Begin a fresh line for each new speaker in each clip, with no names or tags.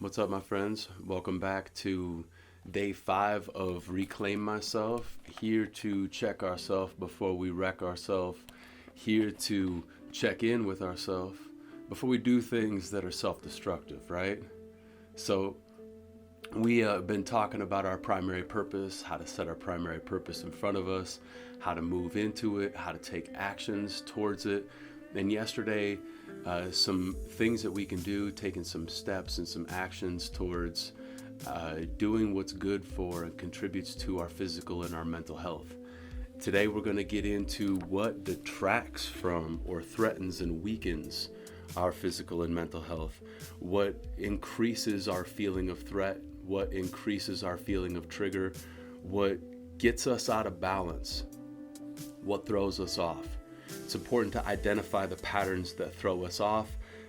What's up, my friends? Welcome back to day 5 of Reclaim Myself. Here to check ourselves before we wreck ourselves. Here to check in with ourselves before we do things that are self-destructive, right? So we have been talking about our primary purpose, how to set our primary purpose in front of us, how to move into it, how to take actions towards it. And yesterday, some things that we can do, taking some steps and some actions towards doing what's good for and contributes to our physical and our mental health. Today we're going to get into what detracts from or threatens and weakens our physical and mental health, what increases our feeling of threat, what increases our feeling of trigger, what gets us out of balance, what throws us off. It's important to identify the patterns that throw us off,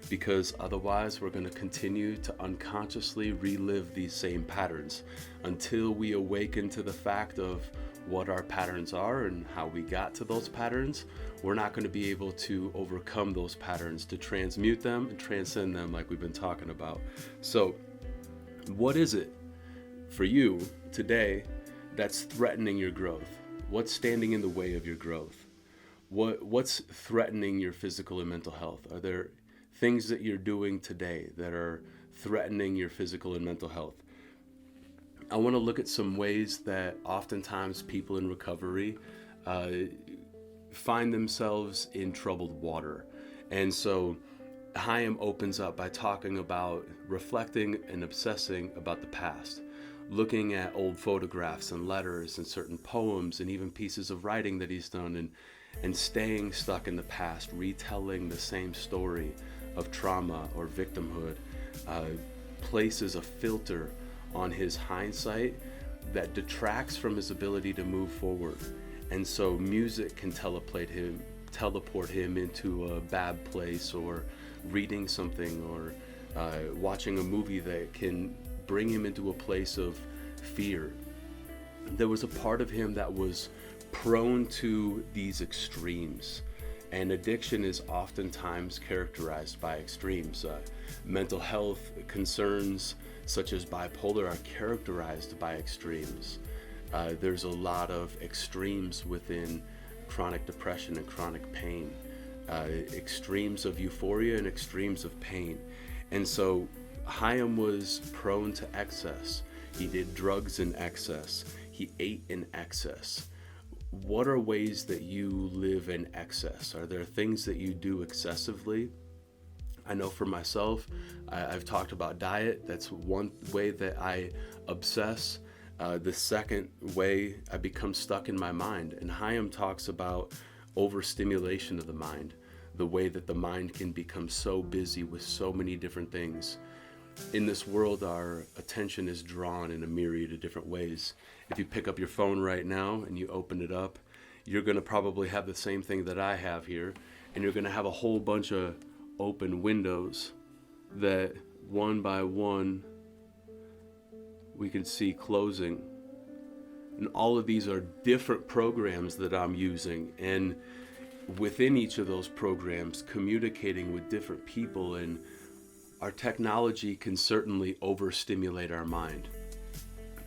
because otherwise we're going to continue to unconsciously relive these same patterns until we awaken to the fact of what our patterns are and how we got to those patterns. We're not going to be able to overcome those patterns, to transmute them and transcend them like we've been talking about. So what is it for you today that's threatening your growth? What's standing in the way of your growth? What's threatening your physical and mental health? Are there things that you're doing today that are threatening your physical and mental health? I want to look at some ways that oftentimes people in recovery find themselves in troubled water. And so Chaim opens up by talking about reflecting and obsessing about the past, looking at old photographs and letters and certain poems and even pieces of writing that he's done, and staying stuck in the past, retelling the same story of trauma or victimhood, places a filter on his hindsight that detracts from his ability to move forward. And so music can teleport him into a bad place, or reading something, or watching a movie that can bring him into a place of fear. There was a part of him that was prone to these extremes, and addiction is oftentimes characterized by extremes. Mental health concerns such as bipolar are characterized by extremes. There's a lot of extremes within chronic depression and chronic pain, extremes of euphoria and extremes of pain. And so Chaim was prone to excess. He did drugs in excess. He ate in excess. What are ways that you live in excess? Are there things that you do excessively? I know for myself, I've talked about diet. That's one way that I obsess. The second way, I become stuck in my mind. And Chaim talks about overstimulation of the mind, the way that the mind can become so busy with so many different things. In this world, our attention is drawn in a myriad of different ways. If you pick up your phone right now and you open it up, you're going to probably have the same thing that I have here, and you're going to have a whole bunch of open windows that one by one we can see closing. And all of these are different programs that I'm using, and within each of those programs, communicating with different people. And our technology can certainly overstimulate our mind.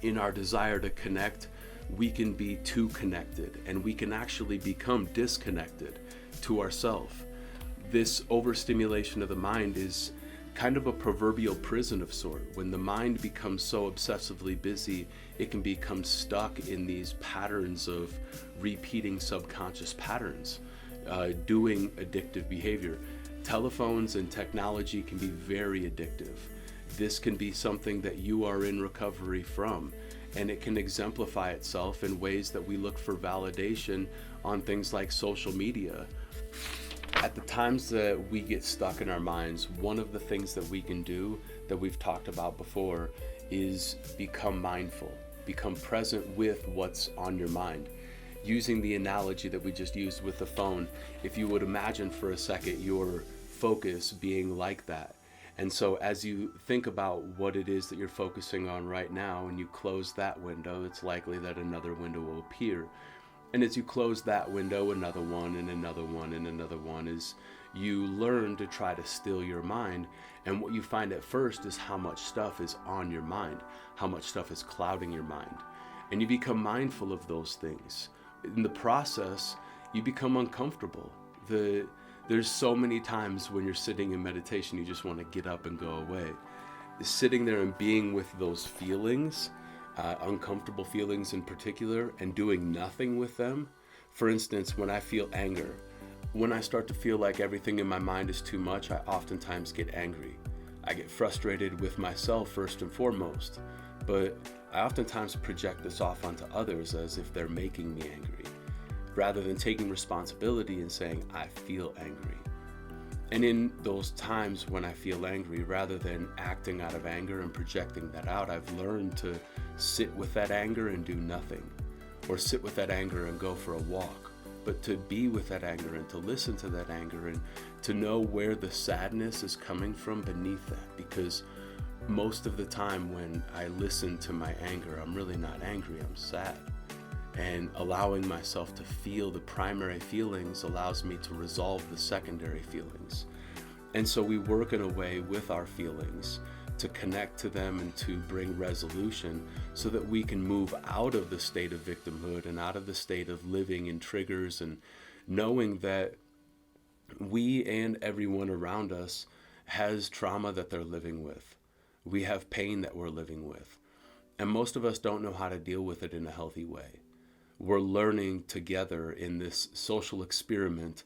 In our desire to connect, we can be too connected, and we can actually become disconnected to ourselves. This overstimulation of the mind is kind of a proverbial prison of sort. When the mind becomes so obsessively busy, it can become stuck in these patterns of repeating subconscious patterns, doing addictive behavior. Telephones and technology can be very addictive. This can be something that you are in recovery from, and it can exemplify itself in ways that we look for validation on things like social media. At the times that we get stuck in our minds, one of the things that we can do that we've talked about before is become mindful, become present with what's on your mind. Using the analogy that we just used with the phone, if you would imagine for a second your focus being like that. And so as you think about what it is that you're focusing on right now, and you close that window, it's likely that another window will appear. And as you close that window, another one and another one and another one, as you learn to try to still your mind. And what you find at first is how much stuff is on your mind, how much stuff is clouding your mind. And you become mindful of those things. In the process, you become uncomfortable. There's so many times when you're sitting in meditation, you just want to get up and go away. Sitting there and being with those feelings, uncomfortable feelings in particular, and doing nothing with them. For instance, when I feel anger, when I start to feel like everything in my mind is too much, I oftentimes get angry. I get frustrated with myself first and foremost, but I oftentimes project this off onto others as if they're making me angry, rather than taking responsibility and saying, I feel angry. And in those times when I feel angry, rather than acting out of anger and projecting that out, I've learned to sit with that anger and do nothing, or sit with that anger and go for a walk. But to be with that anger and to listen to that anger and to know where the sadness is coming from beneath that. Because most of the time when I listen to my anger, I'm really not angry, I'm sad. And allowing myself to feel the primary feelings allows me to resolve the secondary feelings. And so we work in a way with our feelings to connect to them and to bring resolution so that we can move out of the state of victimhood and out of the state of living in triggers, and knowing that we and everyone around us has trauma that they're living with. We have pain that we're living with. And most of us don't know how to deal with it in a healthy way. We're learning together in this social experiment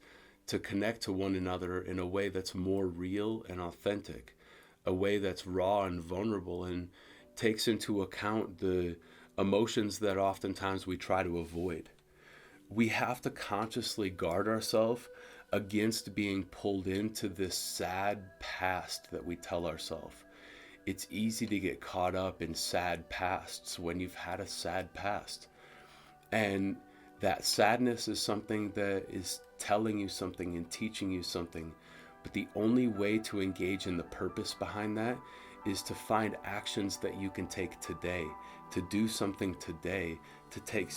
to connect to one another in a way that's more real and authentic, a way that's raw and vulnerable and takes into account the emotions that oftentimes we try to avoid. We have to consciously guard ourselves against being pulled into this sad past that we tell ourselves. It's easy to get caught up in sad pasts when you've had a sad past. And that sadness is something that is telling you something and teaching you something. But the only way to engage in the purpose behind that is to find actions that you can take today, to do something today, to take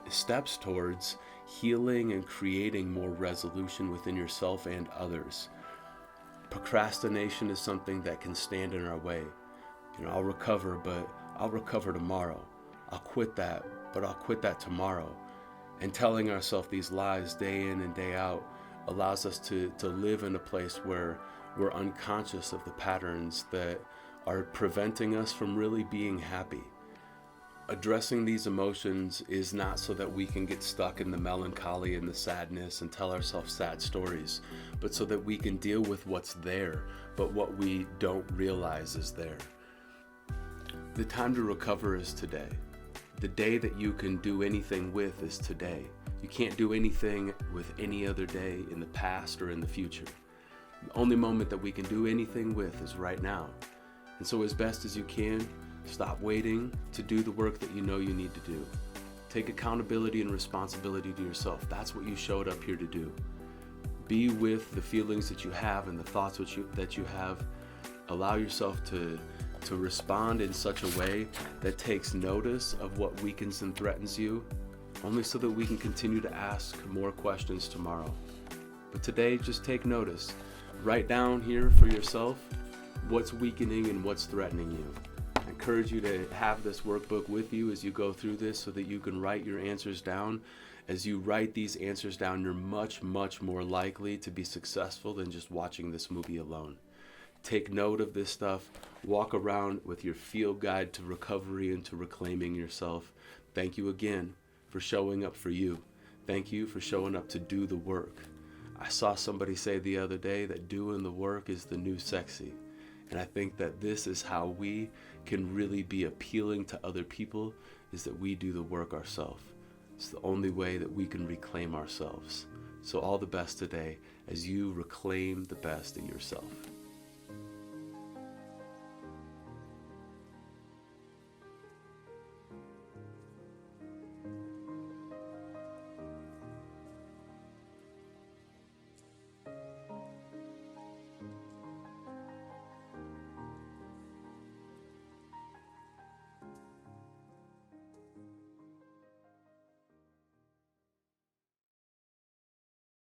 steps towards healing and creating more resolution within yourself and others. Procrastination is something that can stand in our way. I'll recover, but I'll recover tomorrow. I'll quit that, but I'll quit that tomorrow. And telling ourselves these lies day in and day out allows us to live in a place where we're unconscious of the patterns that are preventing us from really being happy. Addressing these emotions is not so that we can get stuck in the melancholy and the sadness and tell ourselves sad stories, but so that we can deal with what's there, but what we don't realize is there. The time to recover is today. The day that you can do anything with is today. You can't do anything with any other day in the past or in the future. The only moment that we can do anything with is right now. And so as best as you can, stop waiting to do the work that you know you need to do. Take accountability and responsibility to yourself. That's what you showed up here to do. Be with the feelings that you have and the thoughts that you have. Allow yourself to respond in such a way that takes notice of what weakens and threatens you, only so that we can continue to ask more questions tomorrow. But today, just take notice. Write down here for yourself what's weakening and what's threatening you. I encourage you to have this workbook with you as you go through this so that you can write your answers down. As you write these answers down, you're much, much more likely to be successful than just watching this movie alone. Take note of this stuff. Walk around with your field guide to recovery and to reclaiming yourself. Thank you again for showing up for you. Thank you for showing up to do the work. I saw somebody say the other day that doing the work is the new sexy. And I think that this is how we can really be appealing to other people, is that we do the work ourselves. It's the only way that we can reclaim ourselves. So all the best today as you reclaim the best in yourself.